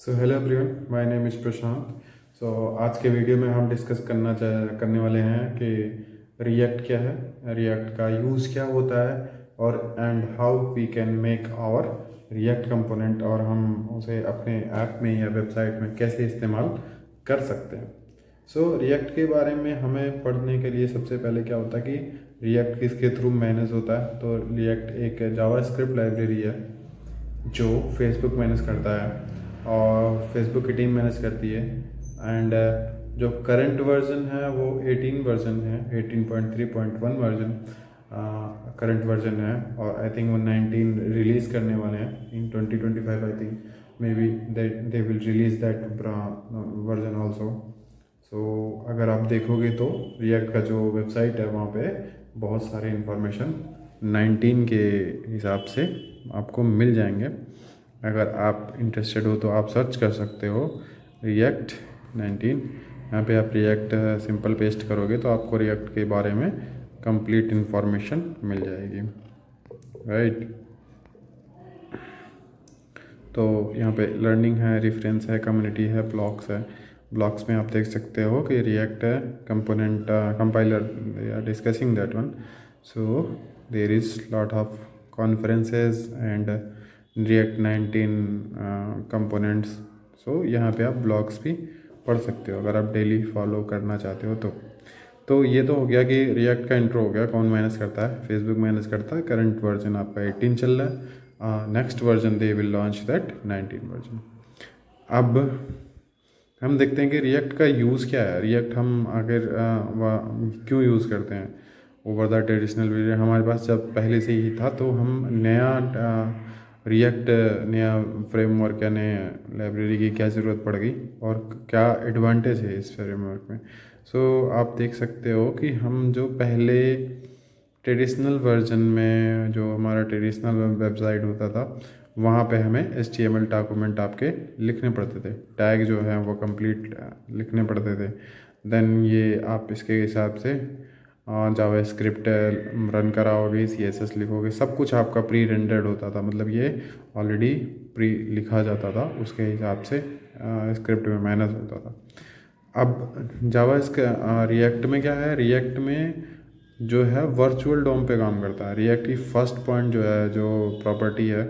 So hello everyone, my name is Prashant. So आज के video में हम डिस्कस करने वाले हैं कि रिएक्ट क्या है, रिएक्ट का यूज़ क्या होता है और and how we can make our React component, और हम उसे अपने ऐप में या वेबसाइट में कैसे इस्तेमाल कर सकते हैं। सो रिएक्ट के बारे में हमें पढ़ने के लिए सबसे पहले क्या होता है कि रिएक्ट किसके थ्रू मैनेज होता है। तो रिएक्ट एक जावास्क्रिप्ट लाइब्रेरी है जो फेसबुक मैनेज करता है और फेसबुक की टीम मैनेज करती है। एंड जो करंट वर्जन है वो 18 वर्जन है, 18.3.1 वर्जन करंट वर्जन है, और आई थिंक वो 19 रिलीज़ करने वाले हैं in 2025। I think maybe they will release that version also. So अगर आप देखोगे तो रिएक्ट का जो वेबसाइट है वहाँ पे बहुत सारे इंफॉर्मेशन 19 के हिसाब से आपको मिल जाएंगे। अगर आप इंटरेस्टेड हो तो आप सर्च कर सकते हो रिएक्ट 19। यहाँ पे आप रिएक्ट सिंपल पेस्ट करोगे तो आपको रिएक्ट के बारे में कंप्लीट इन्फॉर्मेशन मिल जाएगी, राइट। तो यहाँ पे लर्निंग है, रेफरेंस है, कम्युनिटी है, ब्लॉग्स है। ब्लॉग्स में आप देख सकते हो कि रिएक्ट है component compiler, they are discussing that one. So there is lot of conferences and React 19 components. So यहाँ पे आप ब्लॉग्स भी पढ़ सकते हो अगर आप डेली फॉलो करना चाहते हो तो ये तो हो गया कि रिएक्ट का इंट्रो हो गया। कौन मैनेज करता है? फेसबुक मैनेज करता है। करंट वर्जन आपका 18 चल रहा है। Next version they will launch that 19 version. अब हम देखते हैं कि रिएक्ट का यूज़ क्या है। रिएक्ट हम आखिर क्यों यूज़ करते हैं ओवर द ट्रेडिशनल वे। हमारे पास जब पहले से ही था तो हम नया रिएक्ट नया फ्रेमवर्क या नया लाइब्रेरी की क्या ज़रूरत पड़ गई और क्या एडवांटेज है इस फ्रेमवर्क में। सो आप देख सकते हो कि हम जो पहले ट्रेडिशनल वर्जन में जो हमारा ट्रेडिशनल वेबसाइट होता था वहाँ पे हमें HTML डॉक्यूमेंट आपके लिखने पड़ते थे, टैग जो है वो कंप्लीट लिखने पड़ते थे। देन ये आप इसके हिसाब से जावास्क्रिप्ट रन कराओगे, CSS लिखोगे, सब कुछ आपका प्री रेंडर्ड होता था। मतलब ये ऑलरेडी प्री लिखा जाता था, उसके हिसाब से स्क्रिप्ट में मैनेज होता था। अब जावा रिएक्ट में क्या है, रिएक्ट में जो है वर्चुअल डोम पे काम करता है। रिएक्ट की फर्स्ट पॉइंट जो है, जो प्रॉपर्टी है,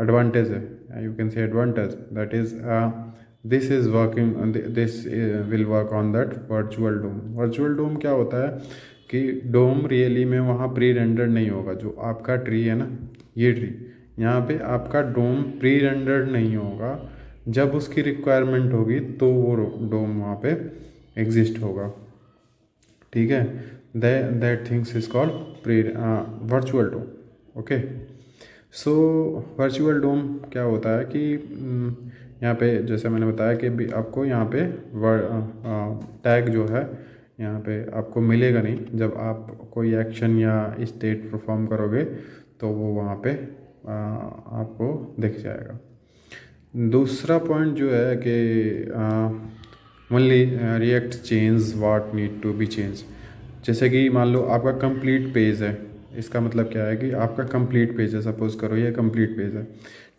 एडवांटेज है, you can say advantage, that is this is working, this will work on that virtual DOM. Virtual DOM क्या होता है कि डोम रियली में वहाँ प्री रेंडर्ड नहीं होगा। जो आपका ट्री है ना, ये ट्री, यहाँ पे आपका डोम प्री रेंडर्ड नहीं होगा। जब उसकी रिक्वायरमेंट होगी तो वो डोम वहाँ पे एग्जिस्ट होगा, ठीक है। That things is called pre virtual DOM, okay. So virtual DOM क्या होता है कि यहाँ पे जैसे मैंने बताया कि भी आपको यहाँ पे टैग जो है यहाँ पे आपको मिलेगा नहीं। जब आप कोई एक्शन या स्टेट परफॉर्म करोगे तो वो वहाँ पे आपको दिख जाएगा। दूसरा पॉइंट जो है कि only React change what need to be change. जैसे कि मान लो आपका कंप्लीट पेज है, इसका मतलब क्या है कि आपका कंप्लीट पेज है, सपोज करो ये कंप्लीट पेज है,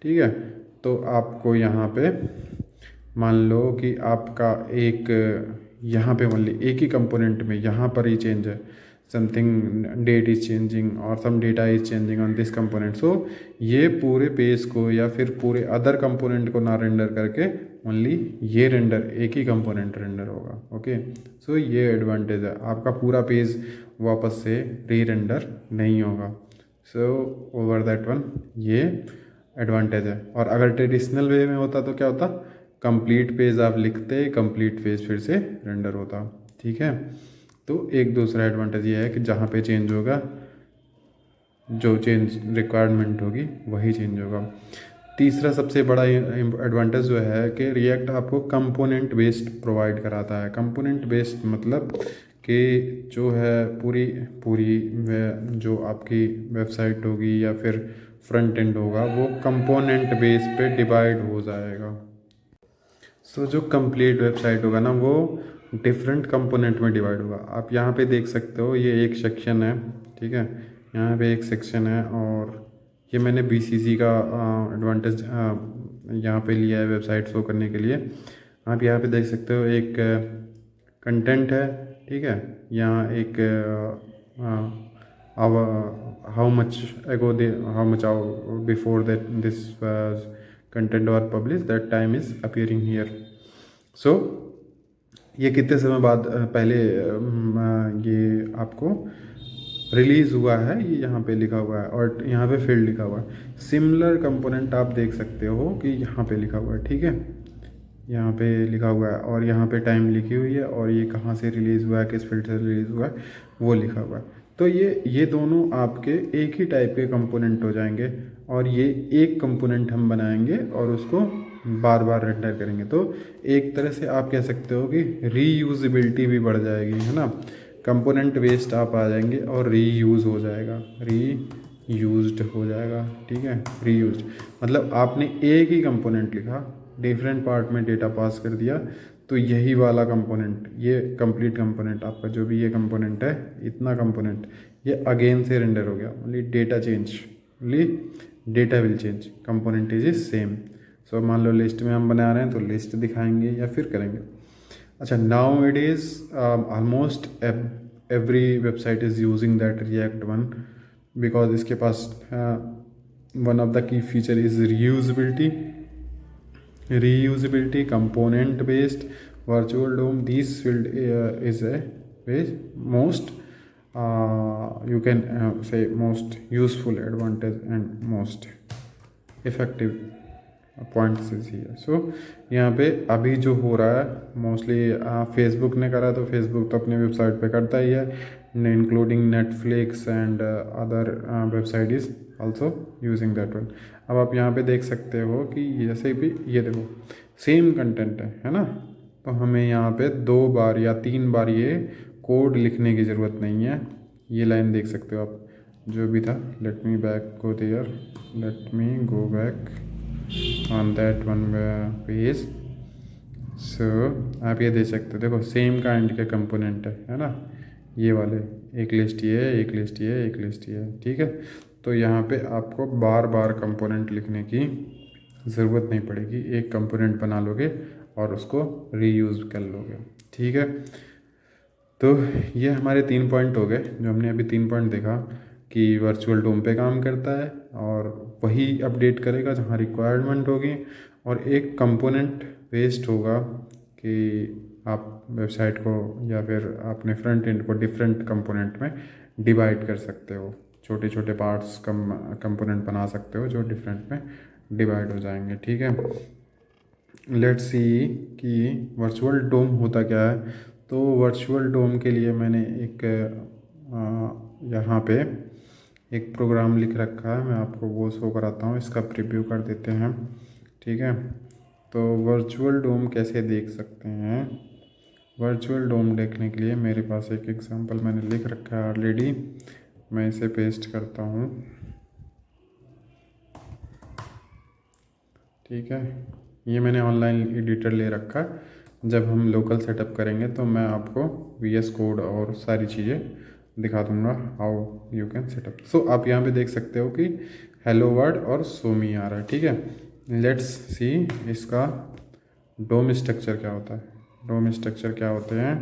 ठीक है। तो आपको यहाँ पे मान लो कि आपका एक यहाँ पे ओनली एक ही कंपोनेंट में यहाँ पर ही चेंज है, समथिंग डेट इज चेंजिंग और some data is changing on this component. So ये पूरे पेज को या फिर पूरे अदर कंपोनेंट को ना रेंडर करके ओनली ये रेंडर, एक ही कंपोनेंट रेंडर होगा, ओके। सो ये एडवांटेज है, आपका पूरा पेज वापस से री रेंडर नहीं होगा। सो ओवर दैट वन ये एडवांटेज है। और अगर ट्रेडिशनल वे में होता तो क्या होता, कंप्लीट पेज आप लिखते, कंप्लीट पेज फिर से रेंडर होता, ठीक है। तो एक दूसरा एडवांटेज ये है कि जहाँ पे चेंज होगा, जो चेंज रिक्वायरमेंट होगी वही चेंज होगा। तीसरा सबसे बड़ा एडवांटेज जो है कि रिएक्ट आपको कंपोनेंट बेस्ड प्रोवाइड कराता है। कंपोनेंट बेस्ड मतलब कि जो है पूरी पूरी जो आपकी वेबसाइट होगी या फिर फ्रंट एंड होगा वो कंपोनेंट बेस पे डिवाइड हो जाएगा। सो जो कंप्लीट वेबसाइट होगा ना वो डिफरेंट कंपोनेंट में डिवाइड होगा। आप यहाँ पे देख सकते हो ये एक सेक्शन है, ठीक है, यहाँ पे एक सेक्शन है। और ये मैंने BCC का एडवांटेज यहाँ पे लिया है वेबसाइट शो करने के लिए। आप यहाँ पे देख सकते हो एक कंटेंट है, ठीक है। यहाँ एक how much ago how much before that this content और publish that time is appearing here. So ये कितने समय बाद पहले ये आपको रिलीज़ हुआ है, ये यहाँ पे लिखा हुआ है और यहाँ पे फील्ड लिखा हुआ है। सिमिलर कंपोनेंट आप देख सकते हो कि यहाँ पे लिखा हुआ है, ठीक है, यहाँ पे लिखा हुआ है और यहाँ पे टाइम लिखी हुई है और ये कहाँ से रिलीज़ हुआ है, किस फील्ड से रिलीज़ हुआ है वो लिखा हुआ है। तो ये दोनों आपके एक ही टाइप के कंपोनेंट हो जाएंगे और ये एक कंपोनेंट हम बनाएंगे और उसको बार बार रेंडर करेंगे। तो एक तरह से आप कह सकते हो कि रीयूजिबिलिटी भी बढ़ जाएगी, है ना। कंपोनेंट वेस्ट आप आ जाएंगे और रीयूज़ हो जाएगा, रीयूज्ड हो जाएगा, ठीक है। रीयूज्ड मतलब आपने एक ही कंपोनेंट लिखा, डिफरेंट पार्ट में डेटा पास कर दिया, तो यही वाला कंपोनेंट, ये कंप्लीट कंपोनेंट आपका जो भी ये कंपोनेंट है, इतना कंपोनेंट ये अगेन से रेंडर हो गया। Only data change, only data will change, component is same. So मान लो लिस्ट में हम बना रहे हैं तो लिस्ट दिखाएंगे या फिर करेंगे। अच्छा, now it is almost every website is using that React one, because इसके पास one of the key feature is reusability, component based, virtual DOM. These field is a very most you can say most useful advantage and most effective points is here. So यहाँ पे अभी जो हो रहा है mostly Facebook ने करा, तो फेसबुक तो अपने वेबसाइट पे करता ही है, including Netflix and other website is also using that one. अब आप यहाँ पे देख सकते हो कि जैसे भी ये देखो सेम कंटेंट है ना, तो हमें यहाँ पे 2 बार या 3 बार ये कोड लिखने की ज़रूरत नहीं है। ये लाइन देख सकते हो आप, जो भी था, let me back go there, let me go back on that one page। so आप ये देख सकते हो, देखो सेम काइंड के कंपोनेंट है ना, ये वाले, एक लिस्ट ये है, एक लिस्ट ये है, एक लिस्ट ये है, ठीक है। तो यहाँ पे आपको बार बार कंपोनेंट लिखने की ज़रूरत नहीं पड़ेगी, एक कंपोनेंट बना लोगे और उसको रीयूज़ कर लोगे, ठीक है। तो ये हमारे 3 पॉइंट हो गए, जो हमने अभी 3 पॉइंट देखा कि वर्चुअल डोम पे काम करता है और वही अपडेट करेगा जहाँ रिक्वायरमेंट होगी, और एक कंपोनेंट वेस्ट होगा कि आप वेबसाइट को या फिर अपने फ्रंट एंड को डिफरेंट कंपोनेंट में डिवाइड कर सकते हो, छोटे छोटे पार्ट्स कंपोनेंट बना सकते हो जो डिफरेंट में डिवाइड हो जाएंगे, ठीक है। लेट्स सी कि वर्चुअल डोम होता क्या है। तो वर्चुअल डोम के लिए मैंने एक यहाँ पे एक प्रोग्राम लिख रखा है, मैं आपको वो शो कराता हूँ, इसका प्रीव्यू कर देते हैं, ठीक है। तो वर्चुअल डोम कैसे देख सकते हैं, वर्चुअल डोम देखने के लिए मेरे पास एक एग्जांपल मैंने लिख रखा है ऑलरेडी, मैं इसे पेस्ट करता हूँ, ठीक है। ये मैंने ऑनलाइन एडिटर ले रखा है, जब हम लोकल सेटअप करेंगे तो मैं आपको VS कोड और सारी चीज़ें दिखा दूंगा, हाउ यू कैन सेटअप। सो आप यहाँ पे देख सकते हो कि हेलो वर्ड और सोमी आ रहा है, ठीक है। लेट्स सी इसका डोम स्ट्रक्चर क्या होता है। डोम स्ट्रक्चर क्या होते हैं,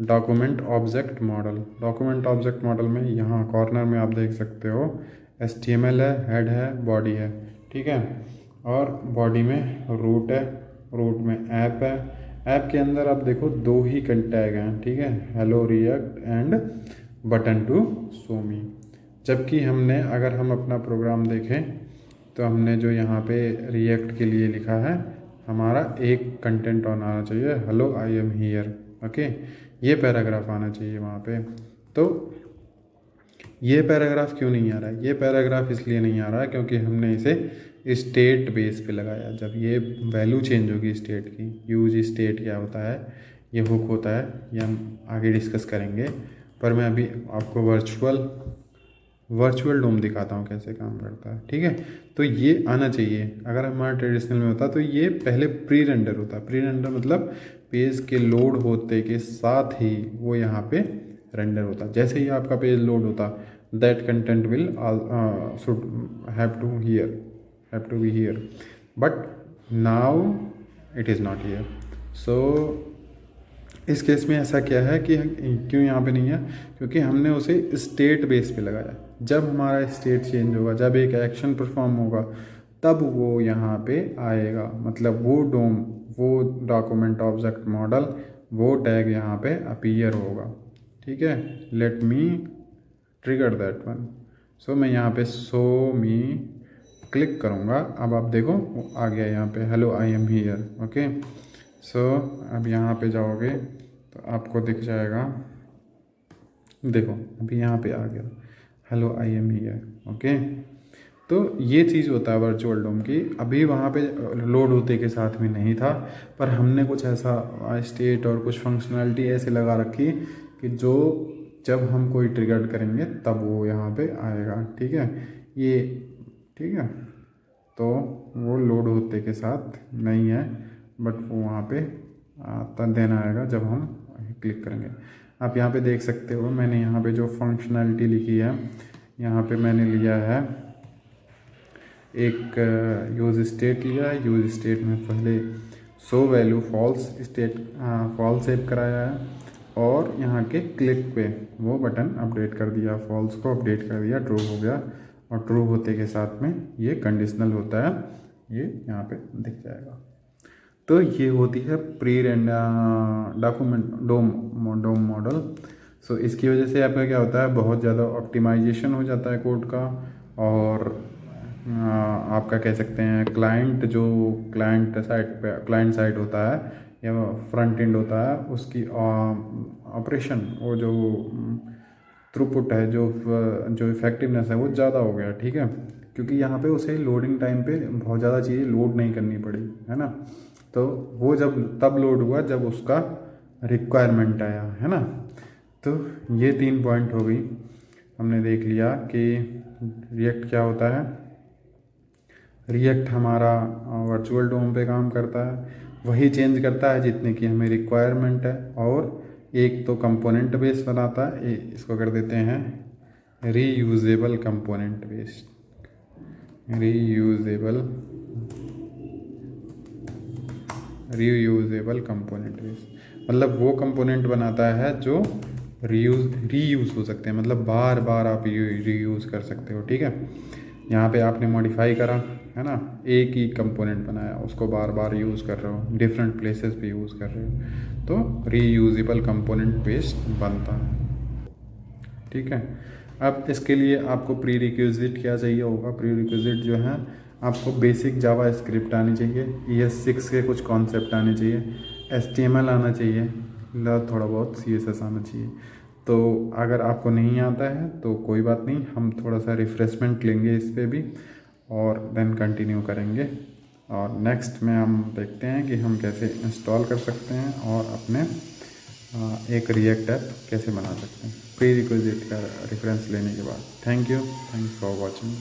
document object model. Document object model में यहाँ कॉर्नर में आप देख सकते हो HTML है, हेड है, बॉडी है, ठीक है। और बॉडी में रूट है, रूट में ऐप है, ऐप के अंदर आप देखो 2 ही टैग हैं, ठीक है, hello React and button to show me. जबकि हमने, अगर हम अपना प्रोग्राम देखें तो हमने जो यहाँ पे रिएक्ट के लिए लिखा है, हमारा एक कंटेंट ऑन आना चाहिए, hello I am here, okay, ये पैराग्राफ आना चाहिए वहाँ पे। तो ये पैराग्राफ क्यों नहीं आ रहा है, ये पैराग्राफ इसलिए नहीं आ रहा है क्योंकि हमने इसे स्टेट बेस पे लगाया। जब ये वैल्यू चेंज होगी स्टेट की, यूज स्टेट क्या होता है, ये हुक होता है, ये हम आगे डिस्कस करेंगे, पर मैं अभी आपको वर्चुअल डोम दिखाता हूँ कैसे काम करता है, ठीक है। तो ये आना चाहिए, अगर हमारा ट्रेडिशनल में होता तो ये पहले प्री रेंडर होता। प्री रेंडर मतलब पेज के लोड होते के साथ ही वो यहाँ पे रेंडर होता। जैसे ही आपका पेज लोड होता, that content will should have to be here. But now it is not here. So इस केस में ऐसा क्या है कि क्यों यहाँ पे नहीं है, क्योंकि हमने उसे स्टेट बेस पे लगाया। जब हमारा स्टेट चेंज होगा, जब एक एक्शन परफॉर्म होगा, तब वो यहाँ पे आएगा। मतलब वो डॉक्यूमेंट ऑब्जेक्ट मॉडल, वो टैग यहाँ पे अपीयर होगा। ठीक है, let me trigger that one. So मैं यहाँ पे शो मी क्लिक करूँगा। अब आप देखो वो आ गया यहाँ पे, hello I am here. Okay, so अब यहाँ पे जाओगे तो आपको दिख जाएगा, देखो अभी यहाँ पे आ गया, hello I am here. Okay, तो ये चीज़ होता है वर्चुअल डोम की। अभी वहाँ पे लोड होते के साथ में नहीं था, पर हमने कुछ ऐसा स्टेट और कुछ फंक्शनैलिटी ऐसे लगा रखी कि जो जब हम कोई ट्रिगर करेंगे तब वो यहाँ पे आएगा। ठीक है, ये ठीक है, तो वो लोड होते के साथ नहीं है, बट वो वहाँ पे तब देना आएगा जब हम क्लिक करेंगे। आप यहाँ पे देख सकते हो, मैंने यहाँ पे जो फंक्शनैलिटी लिखी है, यहाँ पे मैंने लिया है एक यूज स्टेट लिया है। यूज स्टेट में पहले show value false state false save कराया है, और यहाँ के क्लिक पे वो बटन अपडेट कर दिया, फॉल्स को अपडेट कर दिया, ट्रू हो गया। और ट्रू होते के साथ में ये कंडीशनल होता है, ये यहाँ पे दिख जाएगा। तो ये होती है प्री डॉक्यूमेंट डोम मॉडल। सो इसकी वजह से आपका क्या होता है, बहुत ज़्यादा ऑप्टिमाइजेशन हो जाता है कोड का। और आपका कह सकते हैं क्लाइंट साइड होता है या फ्रंट एंड होता है, उसकी ऑपरेशन, वो जो थ्रूपुट है, जो इफेक्टिवनेस है, वो ज़्यादा हो गया। ठीक है, क्योंकि यहाँ पे उसे लोडिंग टाइम पे बहुत ज़्यादा चीज़ें लोड नहीं करनी पड़ी, है ना। तो वो तब लोड हुआ जब उसका रिक्वायरमेंट आया, है ना। तो ये 3 पॉइंट हो गई, हमने देख लिया कि रिएक्ट क्या होता है। रिएक्ट हमारा वर्चुअल डोम पे काम करता है, वही चेंज करता है जितने की हमें रिक्वायरमेंट है। और एक तो कंपोनेंट बेस बनाता है, इसको कर देते हैं reusable component base. Reusable component base मतलब वो कंपोनेंट बनाता है जो रीयूज़ हो सकते हैं, मतलब बार बार आप रीयूज़ कर सकते हो। ठीक है, यहाँ पे आपने मॉडिफाई करा, है ना, एक ही कंपोनेंट बनाया, उसको बार बार यूज़ कर रहे हो, डिफरेंट प्लेसेस पे यूज़ कर रहे हो, तो रीयूजेबल कंपोनेंट बेस्ड बनता है। ठीक है, अब इसके लिए आपको प्री रिक्विजिट क्या चाहिए होगा। प्री रिक्विजिट जो है, आपको बेसिक जावा स्क्रिप्ट आनी चाहिए, ES6 के कुछ कॉन्सेप्ट आने चाहिए, HTML आना चाहिए, थोड़ा बहुत CSS आना चाहिए। तो अगर आपको नहीं आता है तो कोई बात नहीं, हम थोड़ा सा रिफ्रेशमेंट लेंगे इस पर भी, और देन कंटिन्यू करेंगे। और नेक्स्ट में हम देखते हैं कि हम कैसे इंस्टॉल कर सकते हैं और अपने एक रिएक्ट ऐप कैसे बना सकते हैं प्री रिक्विजिट का रेफरेंस लेने के बाद। Thank you, thanks for watching.